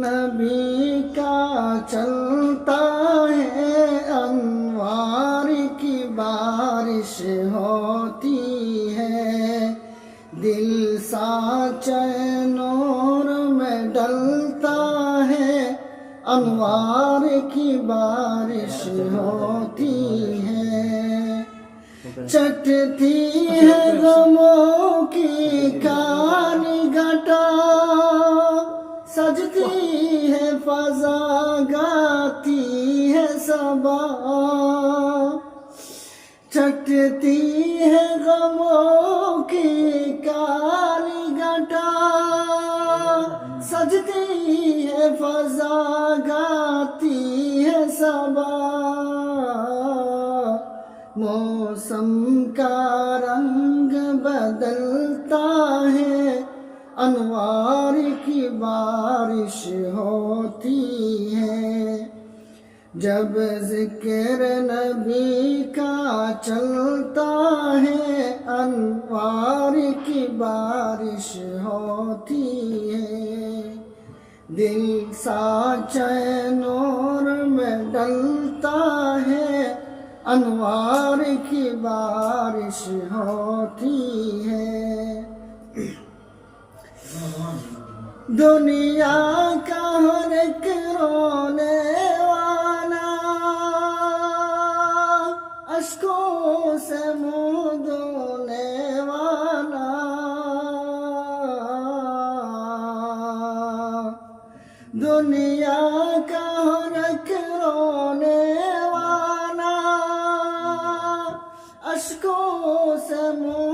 नबी का चलता है, अनवार की बारिश होती है। दिल साचे नूर में डलता है, अनवार की बारिश होती है। चटती है गमों की काली घटा, सजती है फजा, गाती है सबा। चटती है गमों की काली घटा, सजती है फजा, गाती है सबा। मौसम का रंग बदलता है, अनवार की बारिश होती है। जब जिक्र नबी का चलता है, अनवार की बारिश होती है। दिल साचे नूर में डलता है, अनवार की बारिश होती है। दुनिया का हर एक रोने वाला, अश्कों से मुँह धोने वाला। दुनिया का हर एक रोने वाला, अश्कों से मुँह